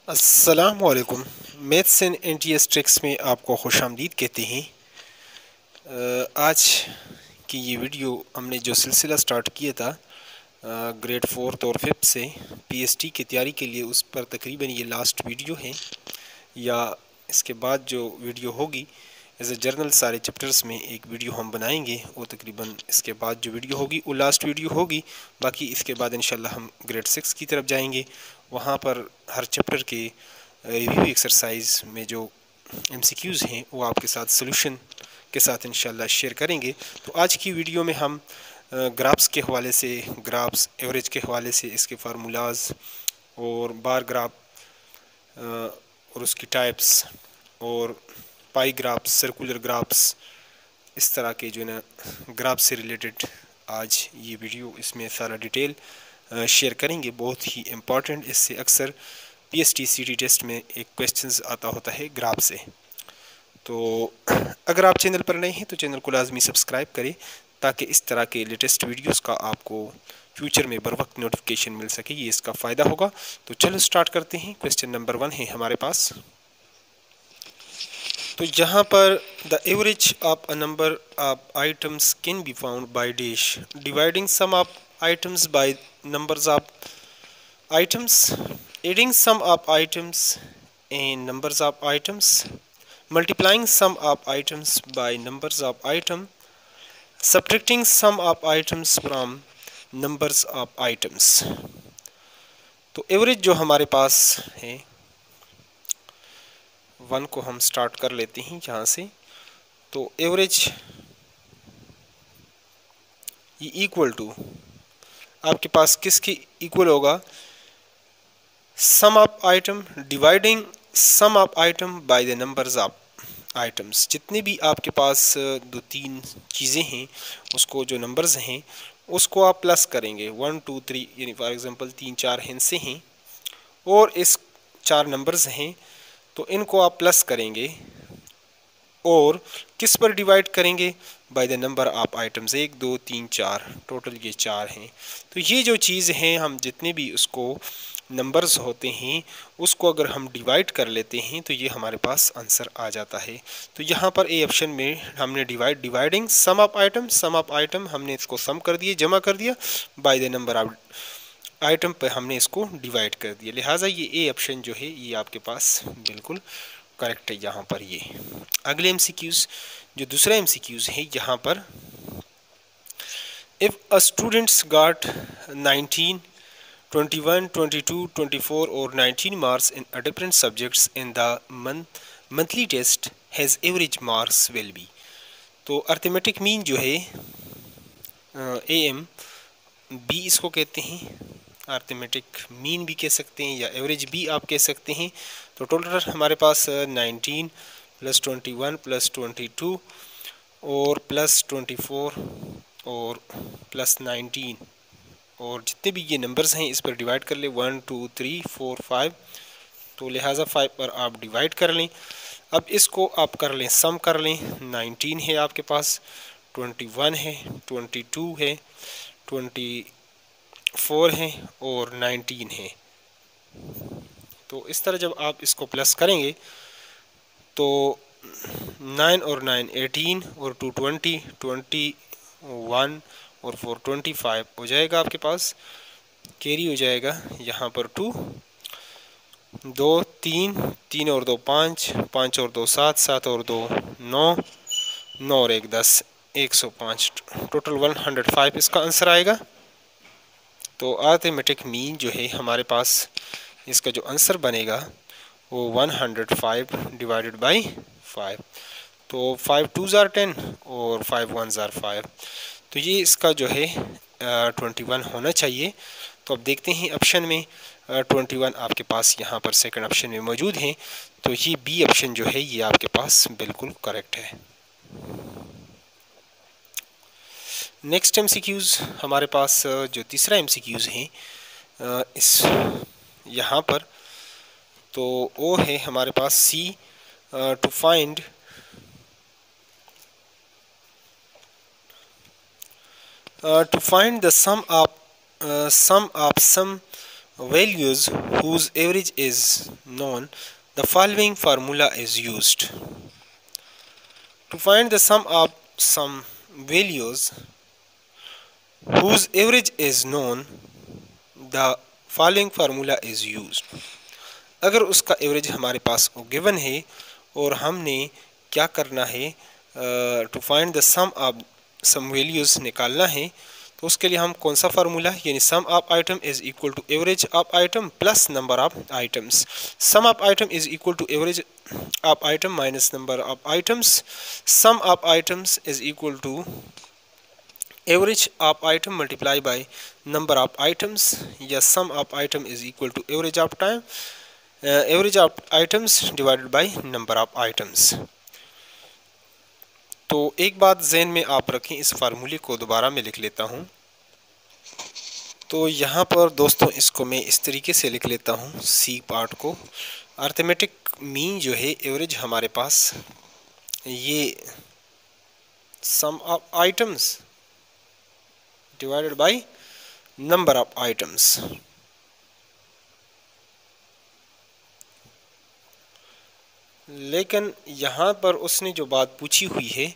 अस्सलामुअलैकुम। Maths and NTS tricks में आपको खुशामदीद कहते हैं। आज की ये वीडियो हमने जो सिलसिला स्टार्ट किया था ग्रेड फोर्थ और फिफ्थ से पीएसटी की तैयारी के लिए, उस पर तकरीबन ये लास्ट वीडियो है, या इसके बाद जो वीडियो होगी एज ए जर्नल सारे चैप्टर्स में एक वीडियो हम बनाएंगे। वो तकरीबन इसके बाद जो वीडियो होगी वो लास्ट वीडियो होगी। बाकी इसके बाद इंशाल्लाह हम ग्रेड सिक्स की तरफ जाएंगे। वहाँ पर हर चैप्टर के रिव्यू एक्सरसाइज में जो एमसीक्यूज़ हैं वो आपके साथ सोल्यूशन के साथ इंशाल्लाह शेयर करेंगे। तो आज की वीडियो में हम ग्राफ्स के हवाले से, ग्राफ्स एवरेज के हवाले से, इसके फार्मूलाज और बार ग्राफ और उसकी टाइप्स और पाई ग्राफ्स, सर्कुलर ग्राफ्स, इस तरह के जो ना ग्राफ से रिलेटेड आज ये वीडियो, इसमें सारा डिटेल शेयर करेंगे। बहुत ही इम्पॉर्टेंट, इससे अक्सर पीएसटी सीटी टेस्ट में एक क्वेश्चंस आता होता है ग्राफ से। तो अगर आप चैनल पर नए हैं तो चैनल को लाजमी सब्सक्राइब करें ताकि इस तरह के लेटेस्ट वीडियोस का आपको फ्यूचर में बर वक्त नोटिफिकेशन मिल सके, ये इसका फ़ायदा होगा। तो चलो स्टार्ट करते हैं। क्वेश्चन नंबर 1 है हमारे पास। तो यहाँ पर the average of a number of items can be found by dash, dividing sum of items by numbers of items, adding sum of items and numbers of items, multiplying sum of items by numbers of item, subtracting sum of items from numbers of items। तो average जो हमारे पास है, 1 को हम start कर लेते हैं यहाँ से। तो एवरेज ये इक्वल टू आपके पास किसके इक्वल होगा? Sum of item dividing sum of item by the numbers of items. जितने भी आपके पास दो तीन चीज़ें हैं, उसको जो नंबर्स हैं उसको आप प्लस करेंगे। 1 2 3, यानी फॉर एग्जांपल 3 4 हिस्से हैं और इस 4 नंबर्स हैं, तो इनको आप प्लस करेंगे और किस पर डिवाइड करेंगे? By the number of items. 1 2 3 4, total ये 4 हैं। तो ये जो चीज़ हैं, हम जितने भी उसको नंबर्स होते हैं उसको अगर हम डिवाइड कर लेते हैं तो ये हमारे पास आंसर आ जाता है। तो यहाँ पर ए ऑप्शन में हमने डिवाइडिंग सम ऑफ आइटम हमने इसको सम कर दिया, जमा कर दिया, by the number of item पर हमने इसको डिवाइड कर दिया। लिहाजा ये ए ऑप्शन जो है ये आपके पास बिल्कुल करेक्ट है। यहाँ पर ये अगले एमसीक्यूज, जो दूसरा एमसीक्यूज है यहाँ पर, इफ़ अ स्टूडेंट्स गॉट 19 21 22 24 और 19 marks in a different subjects in the monthly test, has average marks will be। तो अर्थमेटिक मीन जो है AM बी इसको कहते हैं, अर्थमेटिक मीन भी कह सकते हैं या एवरेज भी आप कह सकते हैं। तो टोटल हमारे पास 19 प्लस 21 प्लस 22 और प्लस 24 और प्लस 19 और जितने भी ये नंबर्स हैं इस पर डिवाइड कर ले। 1 2 3 4 5, तो लिहाजा 5 पर आप डिवाइड कर लें। अब इसको आप कर लें, सम कर लें। 19 है आपके पास, 21 है, 22 है, 24 है और 19 है। तो इस तरह जब आप इसको प्लस करेंगे तो 9 और 9 18 और 2 20, 21 और 4 25 हो जाएगा आपके पास, कैरी हो जाएगा यहाँ पर 2 2 3 3 और 2 5 5 और 2 7 7 और 2 9 9 और 1 10 105, टोटल 105 इसका आंसर आएगा। तो अर्थमेटिक मीन जो है हमारे पास, इसका जो आंसर बनेगा वो 105 डिवाइडेड बाई 5। तो 5 2s are 10 और 5 1s are 5, तो ये इसका जो है 21 होना चाहिए। तो अब देखते हैं ऑप्शन में 21 आपके पास यहाँ पर सेकंड ऑप्शन में मौजूद है, तो ये बी ऑप्शन जो है ये आपके पास बिल्कुल करेक्ट है। नेक्स्ट एमसीक्यूज़ हमारे पास जो तीसरा एमसीक्यूज़ है इस यहाँ पर, तो वो है हमारे पास C, to find the sum of some values whose average is known, the following formula is used. To find the sum of some values whose average is known, the following formula is used. अगर उसका average हमारे पास given है और हमने क्या करना है, to find the sum of some values निकालना है, तो उसके लिए हम कौन सा फार्मूला, यानी sum of item is equal to average of item plus number of items. Sum of item is equal to average of item minus number of items. Sum of items is equal to average of item multiply by number of items, या sum of item is equal to average of time average of items divided by number of items. तो एक बात ज़हन में आप रखें, इस फार्मूले को दोबारा मैं लिख लेता हूँ. तो यहाँ पर दोस्तों इसको मैं इस तरीके से लिख लेता हूँ, सी पार्ट को. अर्थमेटिक मीन जो है एवरेज हमारे पास, ये sum of items divided by number of items. लेकिन यहाँ पर उसने जो बात पूछी हुई है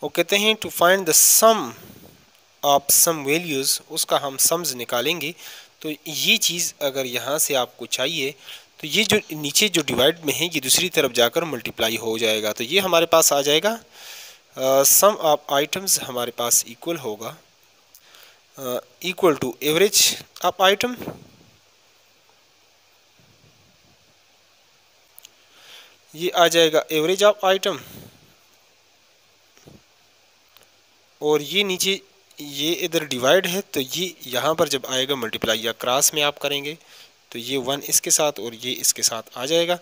वो कहते हैं to find the sum of some values, उसका हम सम्स निकालेंगे. तो ये चीज़ अगर यहाँ से आपको चाहिए तो ये जो नीचे जो डिवाइड में है ये दूसरी तरफ जाकर मल्टीप्लाई हो जाएगा. तो ये हमारे पास आ जाएगा सम ऑफ आइटम्स हमारे पास इक्वल होगा equal to average of item ये आ जाएगा एवरेज ऑफ आइटम, और ये नीचे ये इधर डिवाइड है तो ये यहाँ पर जब आएगा मल्टीप्लाई या क्रॉस में आप करेंगे तो ये 1 इसके साथ और ये इसके साथ आ जाएगा.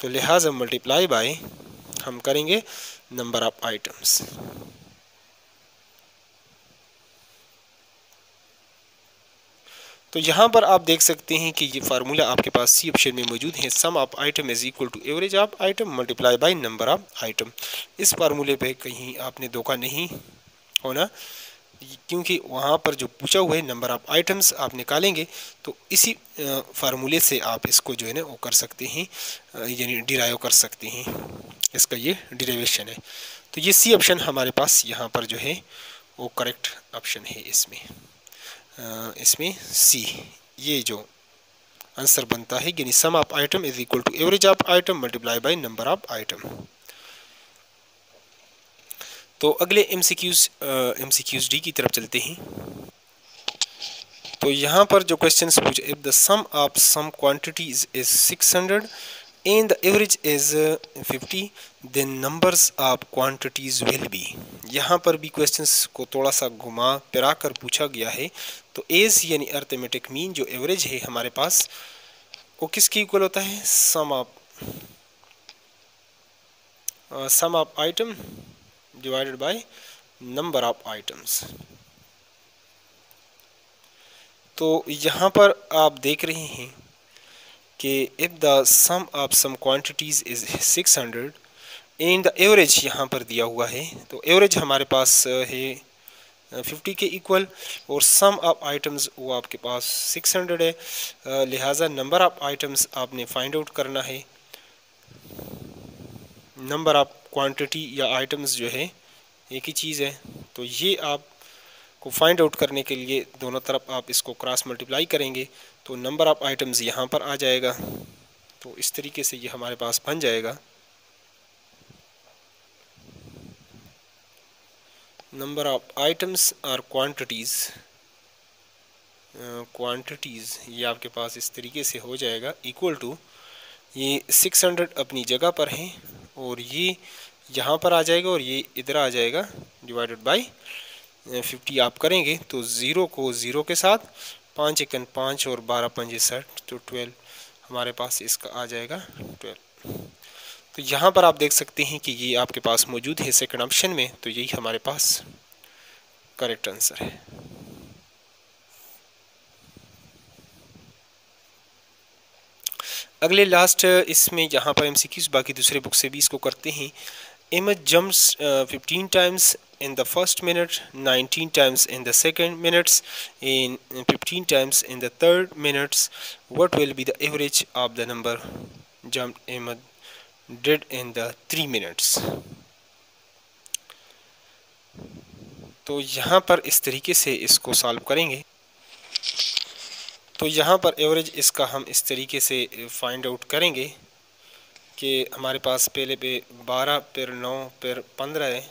तो लिहाजा मल्टीप्लाई बाय हम करेंगे नंबर ऑफ आइटम्स. तो यहाँ पर आप देख सकते हैं कि ये फार्मूला आपके पास सी ऑप्शन में मौजूद है. Sum of item is equal to average of item multiply by number of item. इस फार्मूले पे कहीं आपने धोखा नहीं होना, क्योंकि वहाँ पर जो पूछा हुआ है नंबर ऑफ आइटम्स आप निकालेंगे तो इसी फार्मूले से आप इसको जो है ना वो कर सकते हैं, यानी डिराइव कर सकते हैं. इसका ये डिराइवेशन है. तो ये सी ऑप्शन हमारे पास यहाँ पर जो है वो करेक्ट ऑप्शन है. इसमें सी ये जो आंसर बनता है, यानी sum of item is equal to average of item multiply by number of item. तो अगले एमसीक्यूज डी की तरफ चलते हैं. तो यहाँ पर जो क्वेश्चंस पूछे, if the sum of some quantities is 600 and the average is 50 then numbers of quantities will be. यहाँ पर भी क्वेश्चंस को थोड़ा सा घुमा फिरा कर पूछा गया है. तो एज यानी अर्थमेटिक मीन जो एवरेज है हमारे पास वो किसके इक्वल होता है, sum of item divided by number of items. तो यहाँ पर आप देख रहे हैं कि if the sum of some quantities is 600 and the average यहाँ पर दिया हुआ है, तो एवरेज हमारे पास है 50 के इक्वल और सम ऑफ आइटम्स वो आपके पास 600 है. लिहाजा नंबर ऑफ आइटम्स आपने फाइंड आउट करना है. नंबर ऑफ क्वांटिटी या आइटम्स जो है एक ही चीज़ है. तो ये आपको फाइंड आउट करने के लिए दोनों तरफ आप इसको क्रॉस मल्टीप्लाई करेंगे तो नंबर ऑफ आइटम्स यहाँ पर आ जाएगा. तो इस तरीके से ये हमारे पास बन जाएगा नंबर ऑफ आइटम्स और क्वांटिटीज़ ये आपके पास इस तरीके से हो जाएगा इक्वल टू, ये 600 अपनी जगह पर है और ये यहाँ पर आ जाएगा और ये इधर आ जाएगा डिवाइडेड बाय 50 आप करेंगे तो 0 को 0 के साथ 5 एकन 5 और 12 पंजे 60 तो 12 हमारे पास इसका आ जाएगा 12. तो यहाँ पर आप देख सकते हैं कि ये आपके पास मौजूद है सेकंड ऑप्शन में. तो यही हमारे पास करेक्ट आंसर है. अगले लास्ट इसमें यहाँ पर एमसीक्यूज बाकी दूसरे बुक से भी इसको करते हैं. Image jumps 15 times in the first minute, 19 times in the second minutes, and 15 times in the third minutes, what will be the average of the number jump Ahmed did in the 3 minutes? तो यहाँ पर इस तरीके से इसको solve करेंगे। तो यहाँ पर एवरेज इसका हम इस तरीके से फाइंड आउट करेंगे कि हमारे पास पहले पे 12 फिर 9 फिर 15 है,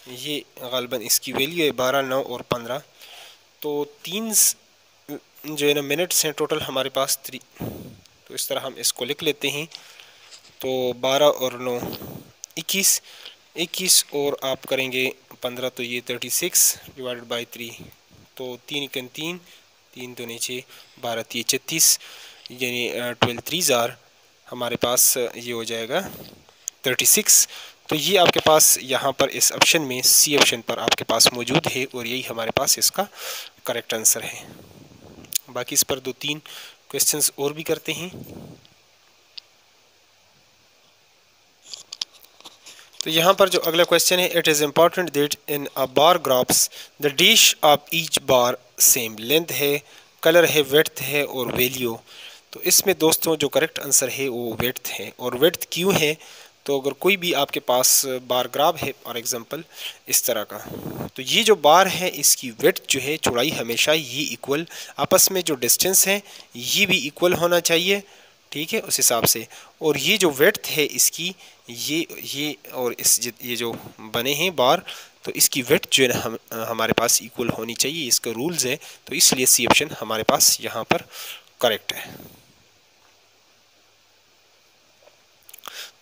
ये ग़ालिबन इसकी वैल्यू है 12, 9 और 15। तो 3 जो है ना मिनट्स हैं टोटल हमारे पास 3। तो इस तरह हम इसको लिख लेते हैं। तो 12 और 9 21, 21 और आप करेंगे 15, तो ये 36 डिवाइडेड बाई 3। तो 3 1 3, 3 2 नीचे 12 3 36, यानी 12 3 हमारे पास ये हो जाएगा 36। तो ये आपके पास यहाँ पर इस ऑप्शन में सी ऑप्शन पर आपके पास मौजूद है और यही हमारे पास इसका करेक्ट आंसर है। बाकी इस पर 2-3 क्वेश्चंस और भी करते हैं। तो यहाँ पर जो अगला क्वेश्चन है, it is important that in a bar graphs the dish of each bar same length है, कलर है, विड्थ है और वैल्यू। तो इसमें दोस्तों जो करेक्ट आंसर है वो विड्थ है। और विड्थ क्यों है? तो अगर कोई भी आपके पास बार ग्राफ है फॉर एग्जांपल इस तरह का, तो ये जो बार है इसकी विड्थ जो है, चौड़ाई हमेशा ये इक्वल, आपस में जो डिस्टेंस है ये भी इक्वल होना चाहिए, ठीक है, उस हिसाब से। और ये जो विड्थ है इसकी, ये और ये जो बने हैं बार, तो इसकी विड्थ जो है ना हमारे पास इक्वल होनी चाहिए, इसका रूल्स है। तो इसलिए सी ऑप्शन हमारे पास यहाँ पर करेक्ट है।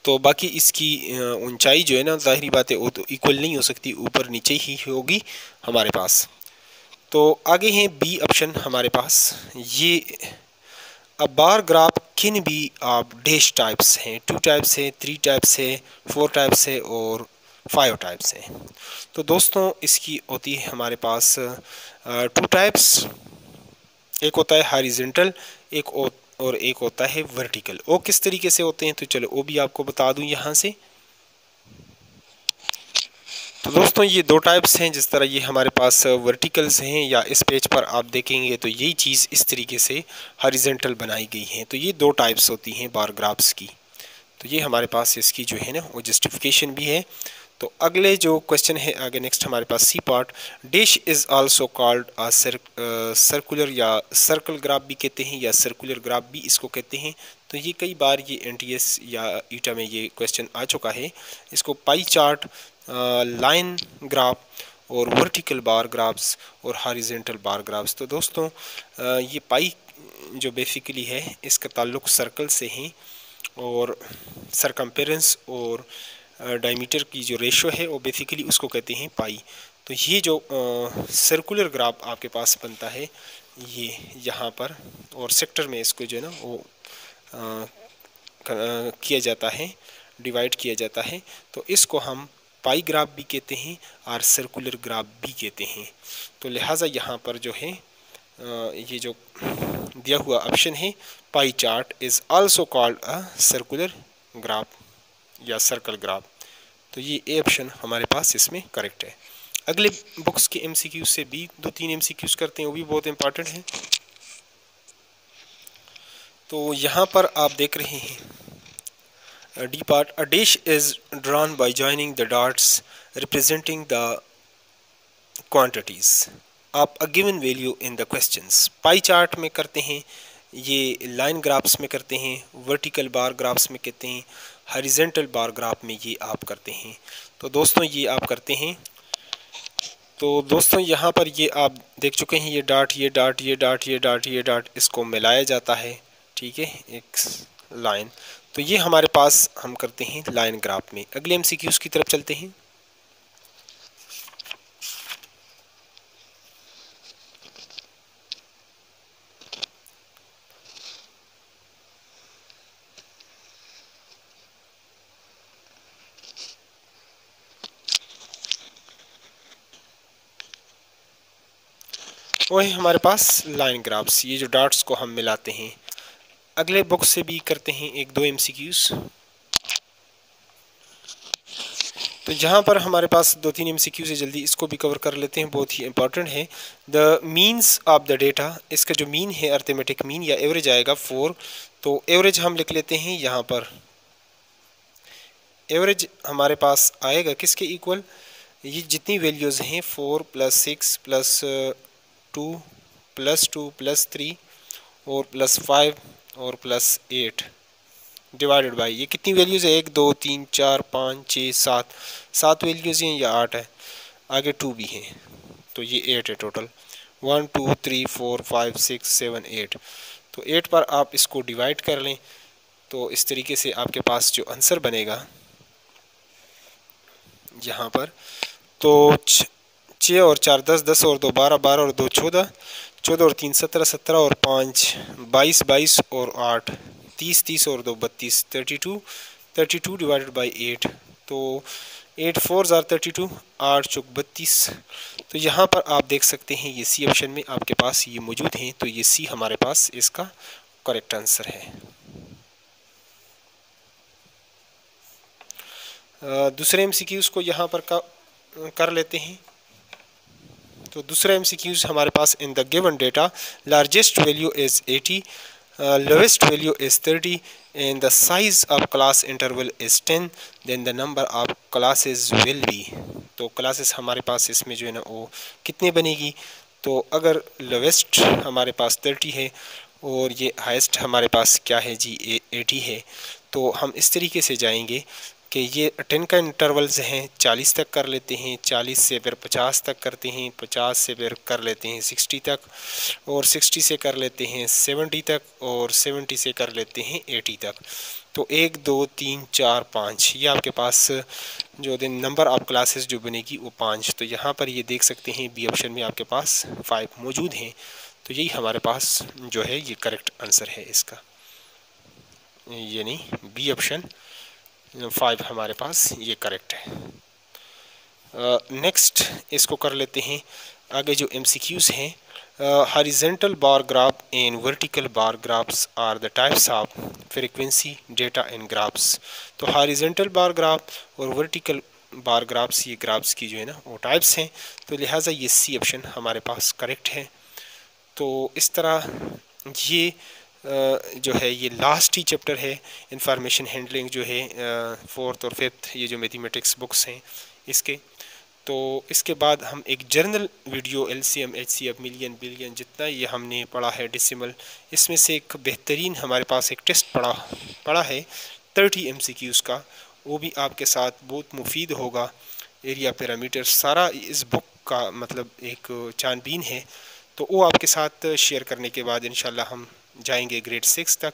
तो बाकी इसकी ऊंचाई जो है ना, ज़ाहिरी बात है वो तो इक्वल नहीं हो सकती, ऊपर नीचे ही होगी हमारे पास। तो आगे हैं बी ऑप्शन हमारे पास। ये अब बार ग्राफ किन भी आप डैश टाइप्स हैं, 2 टाइप्स है, 3 टाइप्स है, 4 टाइप्स है और 5 टाइप्स है। तो दोस्तों इसकी होती है हमारे पास 2 टाइप्स, एक होता है हॉरिजॉन्टल, और एक होता है वर्टिकल। वो किस तरीके से होते हैं तो चलो वो भी आपको बता दूं यहाँ से। तो दोस्तों ये 2 टाइप्स हैं। जिस तरह ये हमारे पास वर्टिकल्स हैं, या इस पेज पर आप देखेंगे तो यही चीज़ इस तरीके से हॉरिजॉन्टल बनाई गई है। तो ये 2 टाइप्स होती हैं बार ग्राफ्स की। तो ये हमारे पास इसकी जो है ना वो जस्टिफिकेशन भी है। तो अगले जो क्वेश्चन है आगे नेक्स्ट हमारे पास C part, this is also called a circular, या सर्कल ग्राफ भी कहते हैं, या सर्कुलर ग्राफ भी इसको कहते हैं। तो ये कई बार ये एनटीएस या ईटा में ये क्वेश्चन आ चुका है। इसको पाई चार्ट, लाइन ग्राफ और वर्टिकल बार ग्राफ्स और हॉरिजॉन्टल बार ग्राफ्स। तो दोस्तों ये पाई जो बेसिकली है इसका ताल्लुक़ सर्कल से है, और सरकम्पेरेंस और डायमीटर की जो रेशो है वो बेसिकली उसको कहते हैं पाई। तो ये जो सर्कुलर ग्राफ आपके पास बनता है ये यहाँ पर, और सेक्टर में इसको जो है ना वो किया जाता है, डिवाइड किया जाता है। तो इसको हम पाई ग्राफ भी कहते हैं और सर्कुलर ग्राफ भी कहते हैं। तो लिहाजा यहाँ पर जो है ये जो दिया हुआ ऑप्शन है pie chart is also called a circular graph या सर्कल ग्राफ। तो ये ए ऑप्शन हमारे पास इसमें करेक्ट है। अगले बुक्स के एमसीक्यू से भी 2-3 एमसीक्यूज करते हैं, वो भी बहुत इंपॉर्टेंट है। तो यहाँ पर आप देख रहे हैं D part, a dish is drawn by joining the dots representing the quantities of a given value in the questions. Pie chart में करते हैं, ये लाइन ग्राफ्स में करते हैं, वर्टिकल बार ग्राफ्स में कहते हैं, हॉरिजॉन्टल बार ग्राफ में ये आप करते हैं। तो दोस्तों ये आप करते हैं। तो दोस्तों यहाँ पर ये आप देख चुके हैं, ये डॉट, ये डॉट, ये डॉट, ये डॉट, ये डॉट, इसको मिलाया जाता है, ठीक है, एक लाइन। तो ये हमारे पास हम करते हैं लाइन ग्राफ में। अगले एमसीक्यूज़ की तरफ चलते हैं। वो है हमारे पास लाइन ग्राफ्स, ये जो डॉट्स को हम मिलाते हैं। अगले बॉक्स से भी करते हैं 1-2 एमसीक्यूज़। तो यहाँ पर हमारे पास 2-3 MCQ है, जल्दी इसको भी कवर कर लेते हैं, बहुत ही इंपॉर्टेंट है। The means of the data, इसका जो मीन है अर्थमेटिक मीन या एवरेज आएगा 4। तो एवरेज हम लिख लेते हैं यहाँ पर। एवरेज हमारे पास आएगा किसके इक्वल, ये जितनी वैल्यूज़ हैं 4 + 6 + 2 + 2 + 3 और +5 और +8 डिवाइडेड बाई, ये कितनी वैल्यूज़ है 1 2 3 4 5 6 7, 7 वैल्यूज़ हैं या 8 है, आगे 2 भी हैं, तो ये 8 है टोटल। 1 2 3 4 5 6 7 8, तो 8 पर आप इसको डिवाइड कर लें तो इस तरीके से आपके पास जो आंसर बनेगा यहाँ पर, तो 6 और 4 10, 10 और 2 12, 12 और 2 14, 14 और 3 17, 17 और 5 22, 22 और 8 30, 30 और 2 32, 32, 32 डिवाइडेड बाई 8, तो 8 4 ज़ार 32, 8 चौक 32। तो यहाँ पर आप देख सकते हैं ये सी ऑप्शन में आपके पास ये मौजूद हैं, तो ये सी हमारे पास इसका करेक्ट आंसर है। दूसरे MCQs को यहाँ पर कर लेते हैं। तो दूसरा MCQs हमारे पास, in the given data largest value is 80, lowest value is 30 and the size of class interval is 10, then the number of classes will be. तो क्लासेस हमारे पास इसमें जो है ना वो कितने बनेगी, तो अगर लोवेस्ट हमारे पास 30 है और ये हाईएस्ट हमारे पास क्या है जी 80 है, तो हम इस तरीके से जाएंगे कि ये 10 का इंटरवल्स हैं, 40 तक कर लेते हैं, 40 से फिर 50 तक करते हैं, 50 से फिर कर लेते हैं 60 तक, और 60 से कर लेते हैं 70 तक, और 70 से कर लेते हैं 80 तक। तो 1 2 3 4 5, ये आपके पास जो दिन नंबर ऑफ क्लासेस जो बनेगी वो 5। तो यहाँ पर ये देख सकते हैं बी ऑप्शन में आपके पास 5 मौजूद हैं, तो यही हमारे पास जो है ये करेक्ट आंसर है इसका, यानी बी ऑप्शन 5 हमारे पास ये करेक्ट है। नेक्स्ट इसको कर लेते हैं आगे जो MCQs हैं। Horizontal bar graph and vertical bar graphs are the types of frequency data in graphs. तो हॉरिजॉन्टल बार ग्राफ और वर्टिकल बार ग्राफ्स, ये ग्राफ्स की जो है ना वो टाइप्स हैं, तो लिहाजा ये सी ऑप्शन हमारे पास करेक्ट है। तो इस तरह ये जो है ये लास्ट ही चैप्टर है, इंफॉर्मेशन हैंडलिंग जो है 4th और 5th ये जो मैथमेटिक्स बुक्स हैं इसके। तो इसके बाद हम एक journal video LCM HCF million billion जितना ये हमने पढ़ा है डेसिमल, इसमें से एक बेहतरीन हमारे पास एक टेस्ट पढ़ा है 30 MCQs का, वो भी आपके साथ बहुत मुफीद होगा। एरिया पैरामीटर सारा इस बुक का मतलब एक छानबीन है, तो वो आपके साथ शेयर करने के बाद इंशाल्लाह हम जाएंगे ग्रेड 6 तक,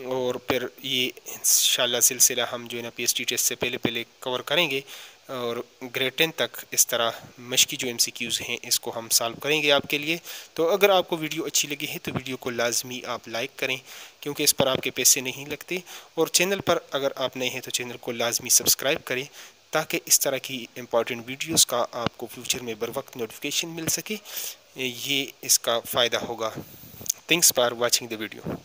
और फिर ये इंशाल्लाह सिलसिला हम जो है ना PhD टेस्ट से पहले कवर करेंगे, और ग्रेड 10 तक इस तरह मशकी जो MCQs हैं इसको हम सॉल्व करेंगे आपके लिए। तो अगर आपको वीडियो अच्छी लगी है तो वीडियो को लाजमी आप लाइक करें, क्योंकि इस पर आपके पैसे नहीं लगते, और चैनल पर अगर आप नए हैं तो चैनल को लाजमी सब्सक्राइब करें, ताकि इस तरह की इम्पॉर्टेंट वीडियोस का आपको फ्यूचर में बर वक्त नोटिफिकेशन मिल सके, ये इसका फ़ायदा होगा। Thanks for watching the video.